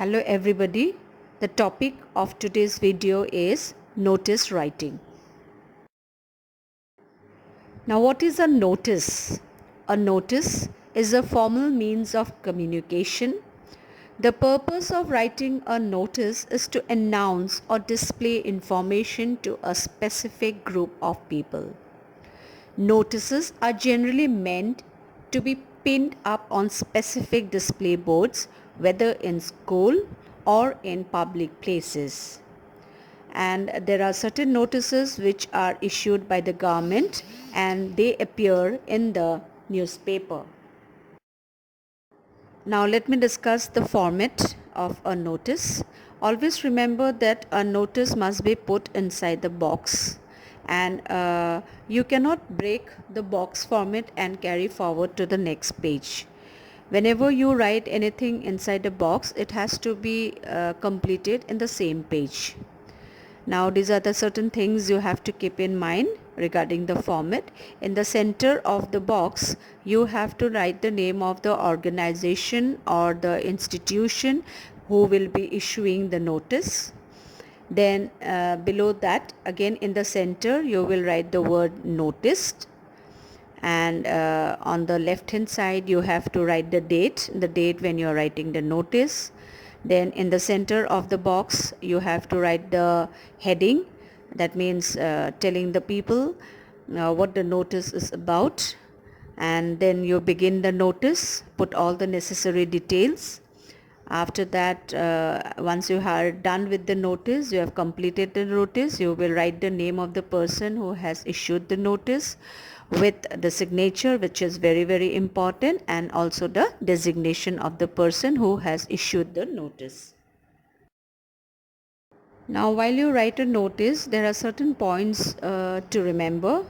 Hello everybody. The topic of today's video is notice writing. Now what is a notice? A notice is a formal means of communication. The purpose of writing a notice is to announce or display information to a specific group of people. Notices are generally meant to be pinned up on specific display boards, whether in school or in public places. And there are certain notices which are issued by the government and they appear in the newspaper. Now let me discuss the format of a notice. Always remember that a notice must be put inside the box, and you cannot break the box format and carry forward to the next page. Whenever you write anything inside the box, it has to be completed in the same page. Now these are the certain things you have to keep in mind regarding the format. In the center of the box, you have to write the name of the organization or the institution who will be issuing the notice. Then below that, again in the center, you will write the word noticed. And on the left hand side, you have to write the date when you are writing the notice. Then in the center of the box, you have to write the heading. That means telling the people what the notice is about. And then you begin the notice, put all the necessary details. After that, once you are done with the notice, you have completed the notice, you will write the name of the person who has issued the notice with the signature, which is very, very important, and also the designation of the person who has issued the notice. Now, while you write a notice, there are certain points to remember.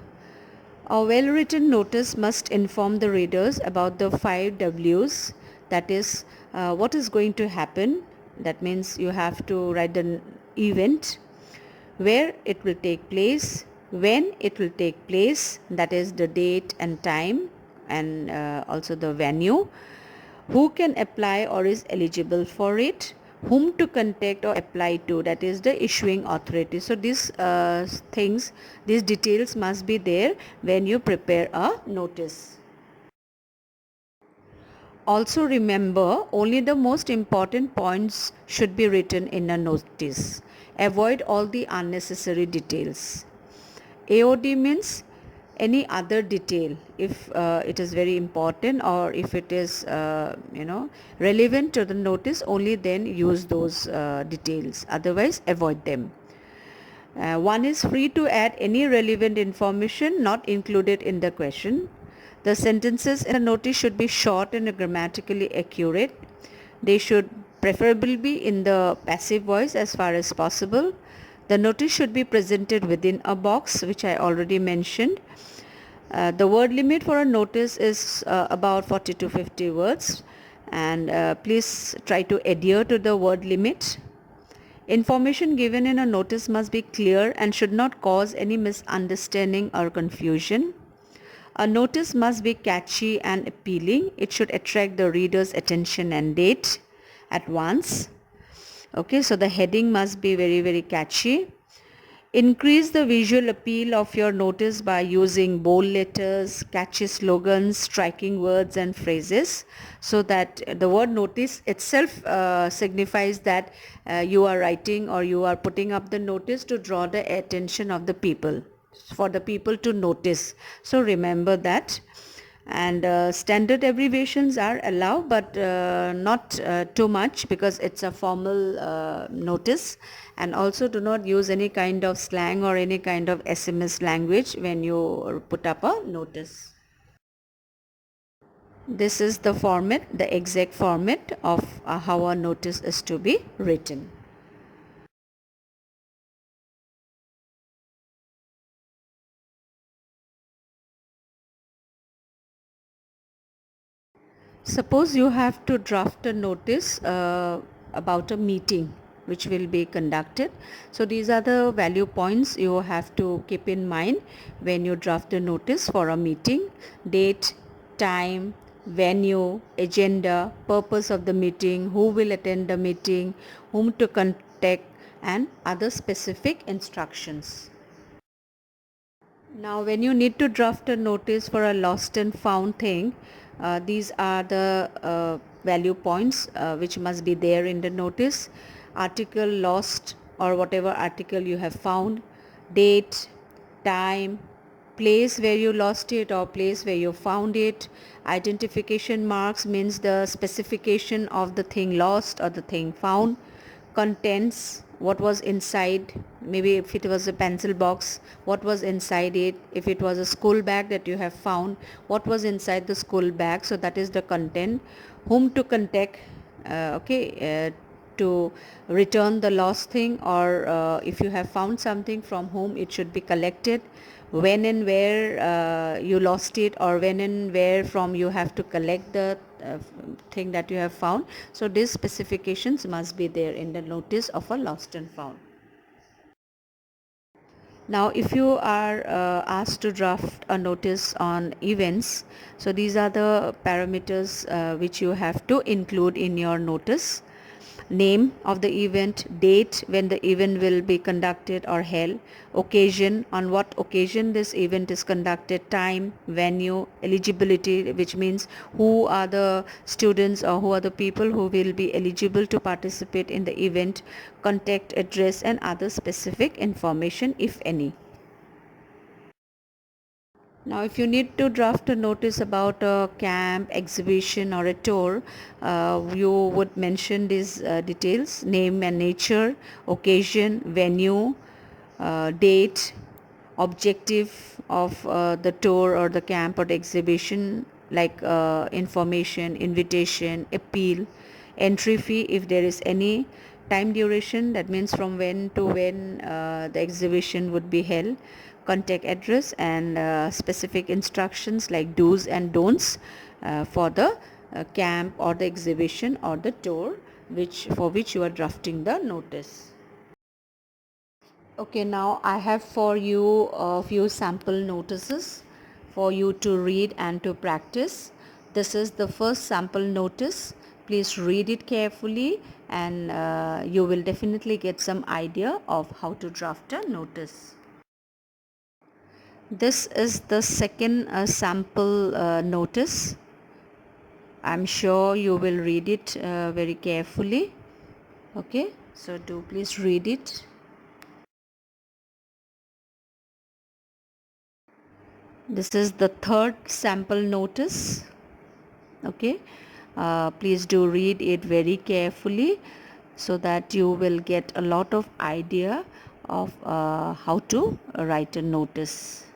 A well-written notice must inform the readers about the 5 W's, that is, what is going to happen. That means you have to write the event, where it will take place, when it will take place, that is the date and time, and also the venue, who can apply or is eligible for it, whom to contact or apply to, that is the issuing authority. So these these details must be there when you prepare a notice. Also remember, only the most important points should be written in a notice. Avoid all the unnecessary details. AOD means any other detail. If it is very important or if it is relevant to the notice, only then use those details. Otherwise, avoid them. One is free to add any relevant information not included in the question. The sentences in the notice should be short and grammatically accurate. They should preferably be in the passive voice as far as possible. The notice should be presented within a box, which I already mentioned. The word limit for a notice is about 40 to 50 words, and please try to adhere to the word limit. Information given in a notice must be clear and should not cause any misunderstanding or confusion. A notice must be catchy and appealing. It should attract the reader's attention and date at once. Okay, so the heading must be very, very catchy. Increase the visual appeal of your notice by using bold letters, catchy slogans, striking words and phrases, so that the word notice itself signifies that you are writing or you are putting up the notice to draw the attention of the people, for the people to notice. So remember that. And standard abbreviations are allowed, but not too much, because it's a formal notice. And also do not use any kind of slang or any kind of SMS language when you put up a notice. This is the format, the exact format of how a notice is to be written. Suppose you have to draft a notice about a meeting which will be conducted. So these are the value points you have to keep in mind when you draft a notice for a meeting: date, time, venue, agenda, purpose of the meeting, who will attend the meeting, whom to contact, and other specific instructions. Now, when you need to draft a notice for a lost and found thing, these are the value points which must be there in the notice. Article lost or whatever article you have found, date, time, place where you lost it or place where you found it. Identification marks means the specification of the thing lost or the thing found. Contents, what was inside, maybe if it was a pencil box, what was inside it. If it was a school bag that you have found, what was inside the school bag, so that is the content. Whom to contact, to return the lost thing, or if you have found something, from whom it should be collected, when and where you lost it, or when and where from you have to collect the thing that you have found. So these specifications must be there in the notice of a lost and found. Now, if you are asked to draft a notice on events, so these are the parameters which you have to include in your notice. Name of the event, date when the event will be conducted or held, occasion, on what occasion this event is conducted, time, venue, eligibility, which means who are the students or who are the people who will be eligible to participate in the event, contact address, and other specific information if any. Now, if you need to draft a notice about a camp, exhibition, or a tour, you would mention these details: name and nature, occasion, venue, date, objective of the tour or the camp or the exhibition, like information, invitation, appeal, entry fee if there is any, time duration, that means from when to when the exhibition would be held, contact address, and specific instructions like do's and don'ts for the camp or the exhibition or the tour for which you are drafting the notice. Okay, now I have for you a few sample notices for you to read and to practice. This is the first sample notice. Please read it carefully, and you will definitely get some idea of how to draft a notice. This is the second sample notice. I'm sure you will read it very carefully. Okay, so do please read it. This is the third sample notice. Okay, please do read it very carefully so that you will get a lot of idea of how to write a notice.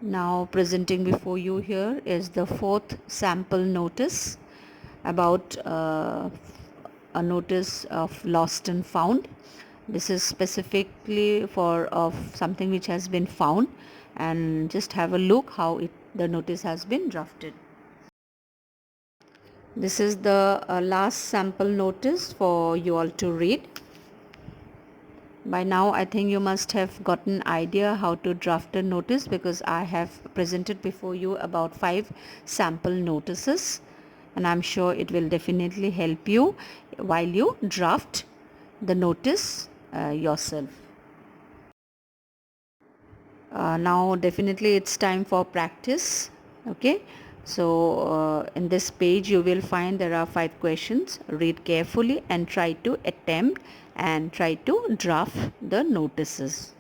Now presenting before you here is the fourth sample notice about a notice of lost and found. This is specifically for of something which has been found, and just have a look how the notice has been drafted. This is the last sample notice for you all to read. By now I think you must have gotten idea how to draft a notice, because I have presented before you about 5 sample notices, and I'm sure it will definitely help you while you draft the notice yourself. Now definitely it's time for practice. Okay, so in this page you will find there are 5 questions. Read carefully and try to attempt and try to draft the notices.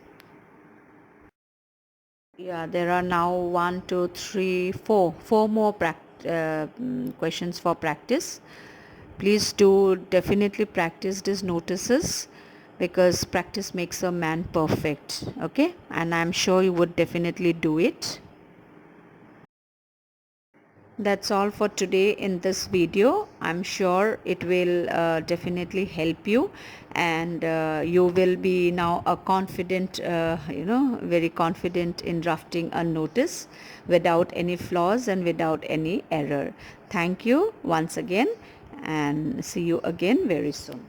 Yeah, there are now 1, 2, 3, 4 more questions for practice. Please do definitely practice these notices, because practice makes a man perfect. Okay, and I'm sure you would definitely do it. That's all for today in this video. I'm sure it will definitely help you, and you will be now a confident, very confident in drafting a notice without any flaws and without any error. Thank you once again, and see you again very soon.